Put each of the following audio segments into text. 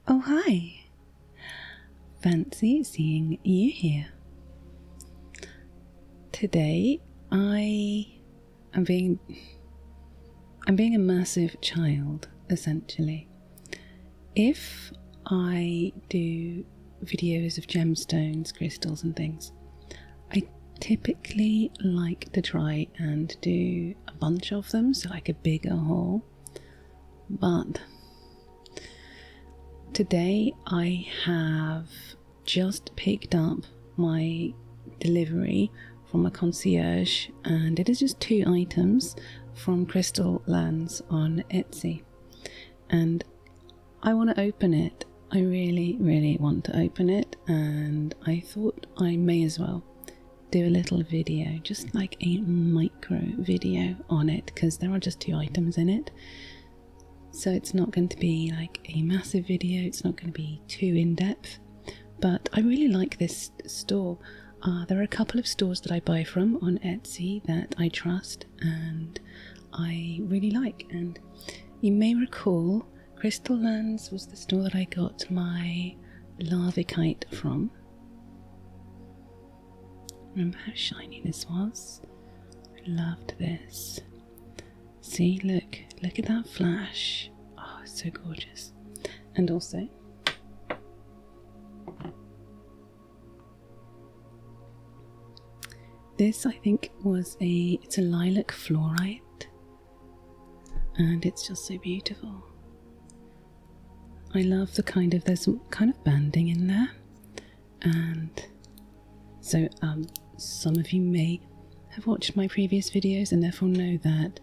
Oh, hi. Fancy seeing you here. Today I'm being a massive child, essentially. If I do videos of gemstones, crystals and things, I typically like to try and do a bunch of them, so like a bigger haul. But today I have just picked up my delivery from a concierge, and it is just 2 items from Crystal Lands on Etsy, and I want to open it. I really want to open it, and I thought I may as well do a little video, just like a micro video on it, because there are just 2 items in it. So it's not going to be like a massive video, it's not going to be too in-depth, but I really like this store. There are a couple of stores that I buy from on Etsy that I trust and I really like, and you may recall Crystal Lands was the store that I got my Larvikite from. Remember how shiny this was? I loved this. See, look at that flash. Oh, it's so gorgeous. And also, this I think was it's a lilac fluorite, and it's just so beautiful. I love there's some kind of banding in there, and so some of you may have watched my previous videos and therefore know that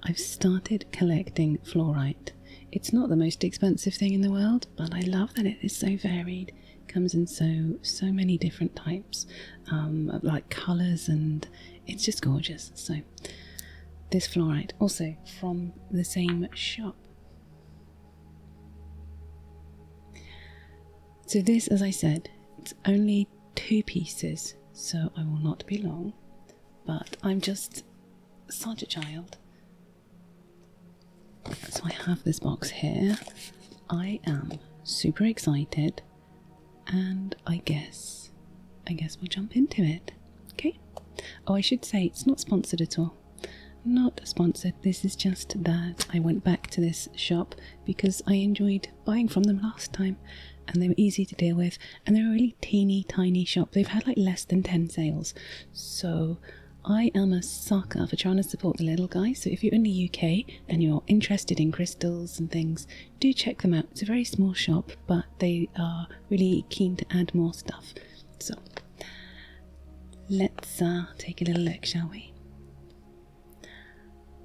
I've started collecting fluorite. It's not the most expensive thing in the world, but I love that it is so varied. It comes in so many different types, like colours, and it's just gorgeous. So this fluorite, also from the same shop. So this, as I said, it's only 2 pieces, so I will not be long, but I'm just such a child. So I have this box here. I am super excited, and I guess we'll jump into it. Okay? Oh, I should say it's not sponsored at all. Not sponsored. This is just that I went back to this shop because I enjoyed buying from them last time, and they were easy to deal with, and they're a really teeny tiny shop. They've had like less than 10 sales, so I am a sucker for trying to support the little guys. So if you're in the UK and you're interested in crystals and things, do check them out. It's a very small shop, but they are really keen to add more stuff. So let's take a little look, shall we?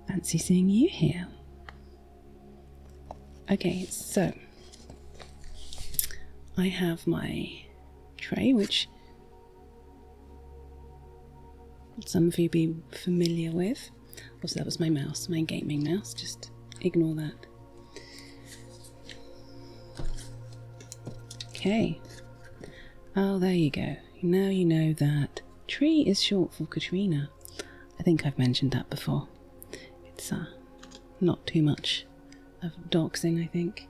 Fancy seeing you here. Okay, so I have my tray, which some of you be familiar with. Also, that was my mouse, my gaming mouse, just ignore that. Okay. Oh, there you go. Now you know that tree is short for Katrina. I think I've mentioned that before. It's not too much of doxing, I think.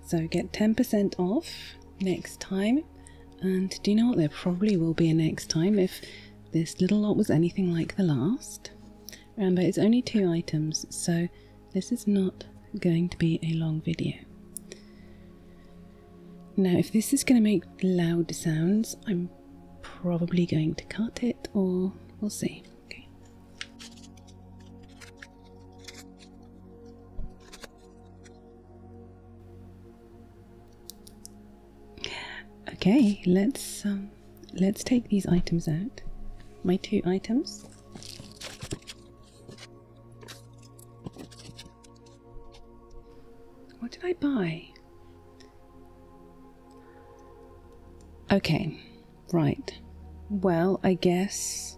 So get 10% off next time. And do you know what? There probably will be a next time if this little lot was anything like the last. Remember, it's only 2 items, so this is not going to be a long video. Now, if this is going to make loud sounds, I'm probably going to cut it, or we'll see. Okay. Okay, let's take these items out. My 2 items. What did I buy? Okay, right. Well, I guess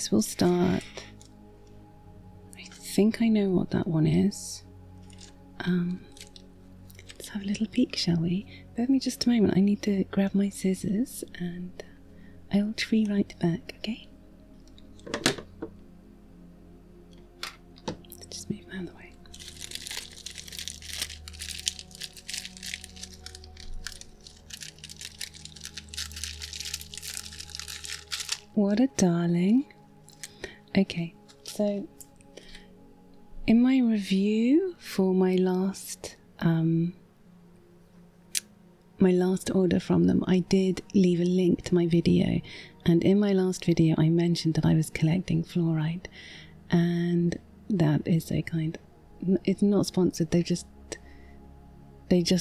we'll start. I think I know what that one is. Let's have a little peek, shall we? Bear with me just a moment. I need to grab my scissors and I'll be right back, okay? Just move out of the way. What a darling. Okay, so in my review for my last order from them, I did leave a link to my video, and in my last video I mentioned that I was collecting fluorite, and that is so kind. It's not sponsored, they just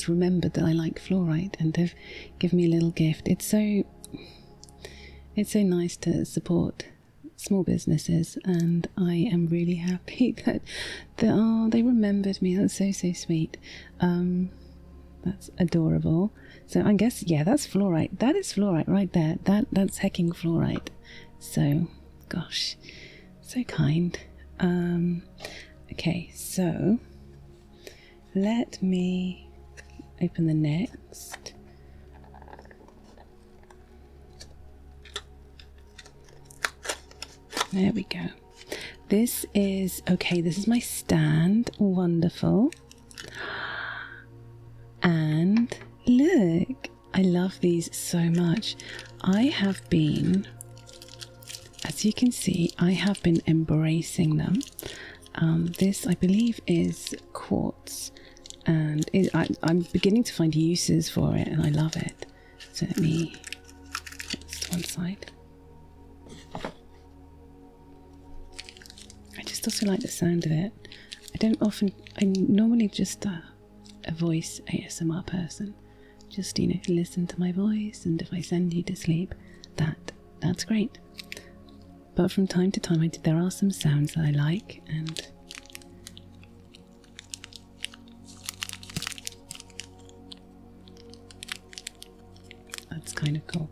remembered that I like fluorite and have given me a little gift. It's so nice to support small businesses, and I am really happy that they remembered me. That's so sweet. That's adorable. So I guess, yeah, that's fluorite. That is fluorite right there. That's hecking fluorite. So, gosh, so kind. Okay, so let me open the next. There we go. This is my stand. Wonderful. And look, I love these so much. I have been, as you can see, I have been embracing them. This, I believe, is quartz, and I'm beginning to find uses for it, and I love it. So let me put this to one side. I just also like the sound of it. I normally just a voice ASMR person. Just, listen to my voice, and if I send you to sleep, that's great. But from time to time, there are some sounds that I like, and that's kind of cool.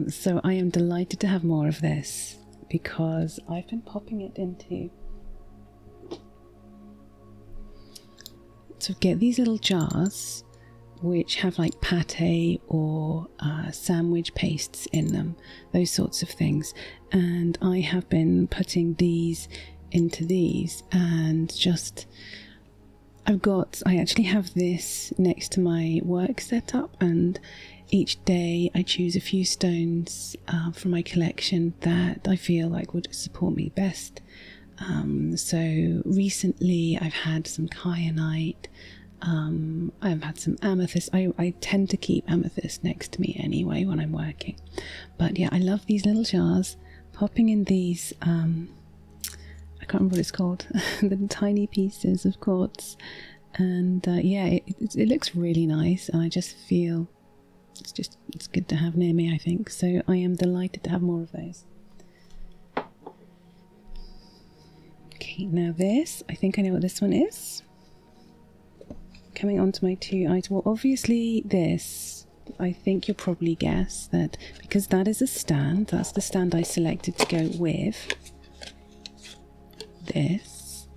So I am delighted to have more of this, because I've been popping it into, so get these little jars which have like pate or sandwich pastes in them, those sorts of things, and I have been putting these into these, and just I actually have this next to my work setup, and each day I choose a few stones from my collection that I feel like would support me best. So recently I've had some kyanite, I've had some amethyst. I tend to keep amethyst next to me anyway when I'm working. But yeah, I love these little jars. Popping in these, I can't remember what it's called, the tiny pieces of quartz. And yeah, it looks really nice. And I just feel it's good to have near me, I think. So I am delighted to have more of those. Okay, now this, I think I know what this one is. Coming on to my two items. Well, obviously this, I think you'll probably guess that, because that is a stand, that's the stand I selected to go with this.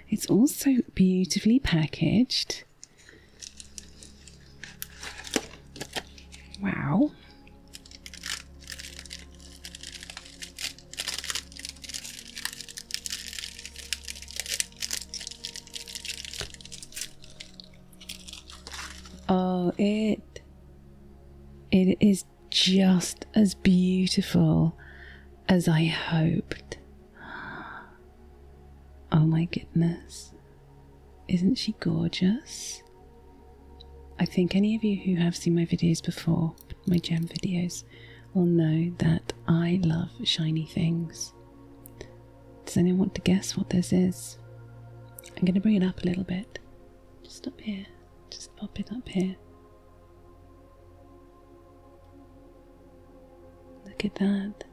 It's also beautifully packaged. Wow. Oh, it is just as beautiful as I hoped. Oh my goodness. Isn't she gorgeous? I think any of you who have seen my videos before, my gem videos, will know that I love shiny things. Does anyone want to guess what this is? I'm going to bring it up a little bit. Just up here. Just pop it up here. Look at that.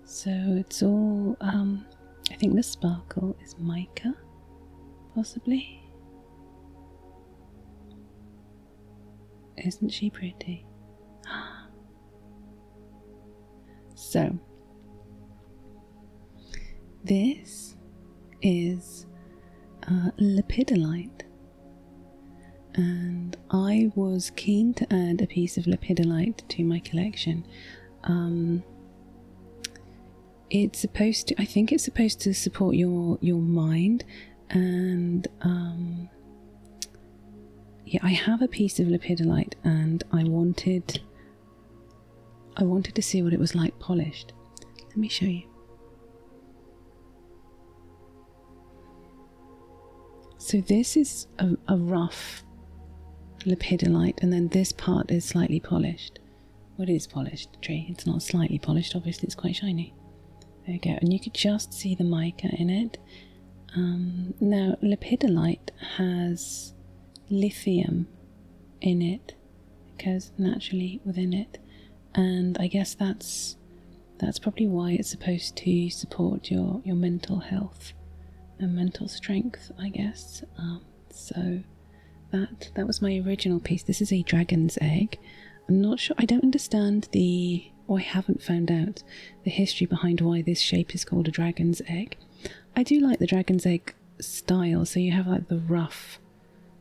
So it's all, I think the sparkle is mica, possibly. Isn't she pretty? So, this is lepidolite. And I was keen to add a piece of lepidolite to my collection. It's supposed to, I think it's supposed to support your mind, and yeah, I have a piece of lepidolite, and I wanted I wanted to see what it was like polished. Let me show you. So this is a rough lepidolite, and then this part is slightly polished. Well, it is polished, tree. It's not slightly polished, obviously it's quite shiny. There you go, and you could just see the mica in it. Now, lepidolite has lithium in it. It goes naturally within it, and I guess that's probably why it's supposed to support your mental health and mental strength, I guess. So that was my original piece. This is a dragon's egg. I'm not sure, I don't understand or I haven't found out the history behind why this shape is called a dragon's egg. I do like the dragon's egg style, so you have like the rough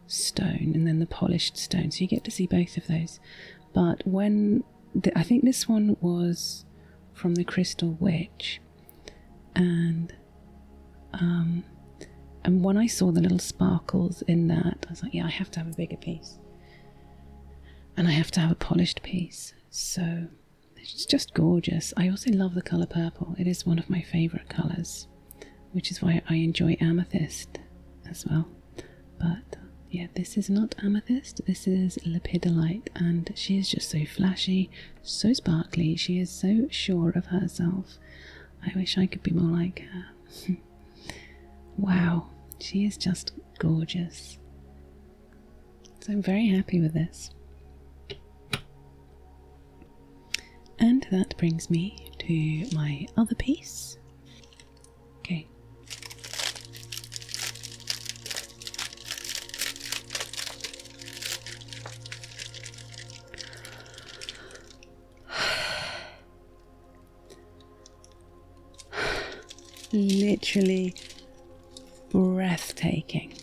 stone and then the polished stone, so you get to see both of those. But I think this one was from the Crystal Witch, and when I saw the little sparkles in that, I was like, yeah, I have to have a bigger piece, and I have to have a polished piece. So it's just gorgeous. I also love the colour purple. It is one of my favourite colours, which is why I enjoy amethyst as well. But yeah, this is not amethyst, this is lepidolite, and she is just so flashy, so sparkly. She is so sure of herself. I wish I could be more like her. Wow, she is just gorgeous. So I'm very happy with this. And that brings me to my other piece. Okay. Literally breathtaking.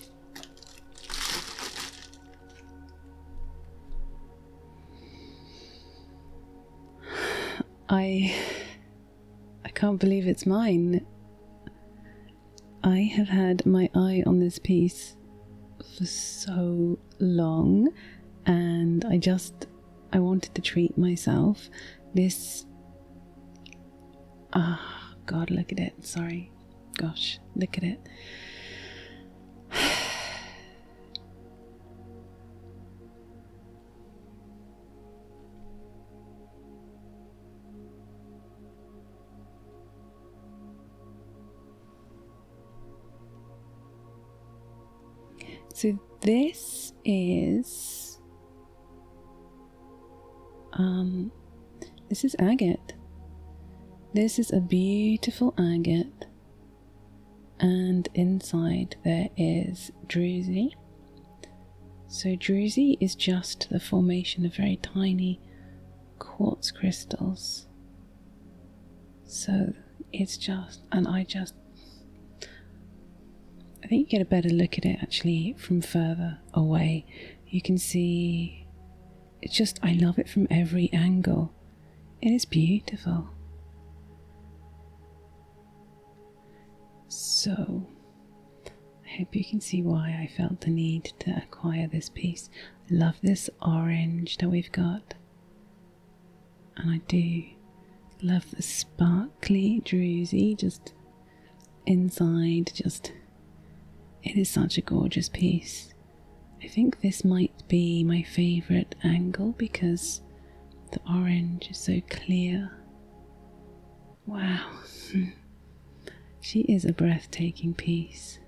I can't believe it's mine. I have had my eye on this piece for so long, and I wanted to treat myself. This, God, look at it. Sorry. Gosh, look at it. So this is agate. This is a beautiful agate, and inside there is druzy. So druzy is just the formation of very tiny quartz crystals. So it's just, and I think you get a better look at it actually from further away. You can see, it's just, I love it from every angle. It is beautiful. So, I hope you can see why I felt the need to acquire this piece. I love this orange that we've got. And I do love the sparkly druzy just inside, it is such a gorgeous piece. I think this might be my favourite angle because the orange is so clear. Wow. She is a breathtaking piece.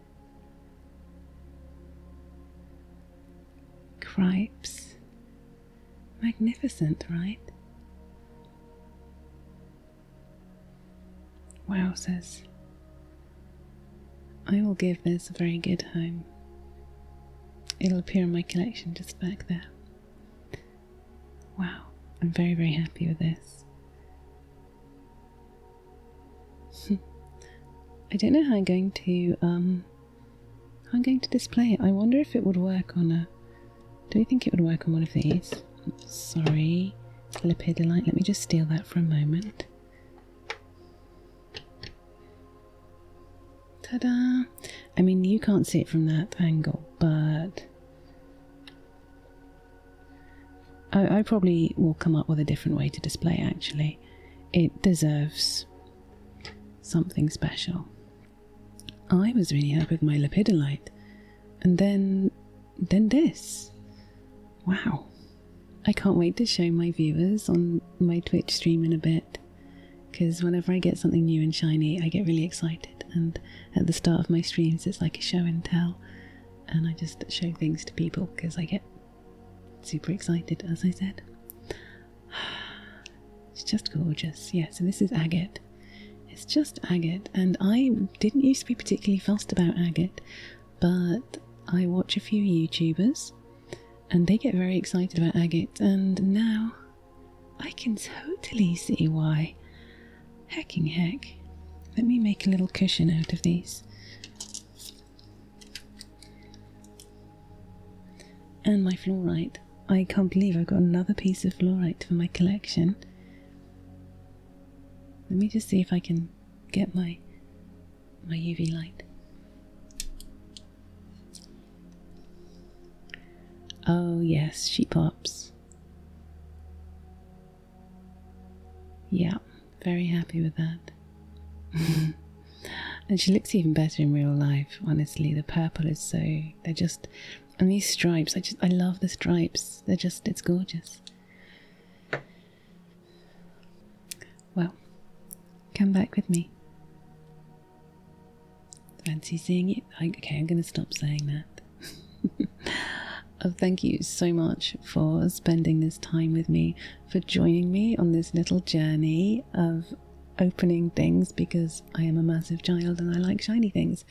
Cripes. Magnificent, right? Wowzers. I will give this a very good home. It'll appear in my collection just back there. Wow, I'm very, very happy with this. I don't know how I'm going to display it. I wonder if it would work on do you think it would work on one of these? Sorry, lepidolite. Let me just steal that for a moment. Ta-da! I mean, you can't see it from that angle, but I probably will come up with a different way to display it, actually. It deserves something special. I was really happy with my lepidolite. And then this. Wow. I can't wait to show my viewers on my Twitch stream in a bit, because whenever I get something new and shiny, I get really excited, and at the start of my streams it's like a show and tell, and I just show things to people because I get super excited, as I said. It's just gorgeous. Yeah, so this is agate. It's just agate, and I didn't used to be particularly fussed about agate, but I watch a few YouTubers and they get very excited about agate, and now I can totally see why. Hecking heck. Let me make a little cushion out of these. And my fluorite. I can't believe I've got another piece of fluorite for my collection. Let me just see if I can get my UV light. Oh yes, she pops. Yeah, very happy with that. And she looks even better in real life, honestly. The purple is so, they're just, and these stripes, I love the stripes. It's gorgeous. Well, come back with me. Fancy seeing it? Okay, I'm going to stop saying that. Oh, thank you so much for spending this time with me, for joining me on this little journey of opening things, because I am a massive child and I like shiny things.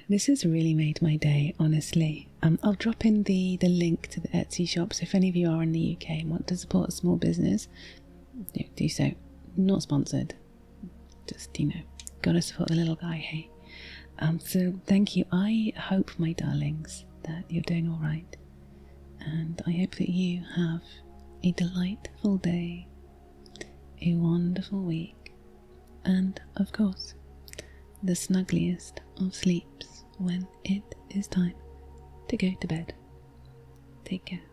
This has really made my day, honestly. I'll drop in the link to the Etsy shop, so if any of you are in the UK and want to support a small business, do so. Not sponsored, just, gotta support the little guy, hey? So thank you. I hope, my darlings, that you're doing all right, and I hope that you have a delightful day, a wonderful week, and of course the snuggliest of sleeps when it is time to go to bed. Take care.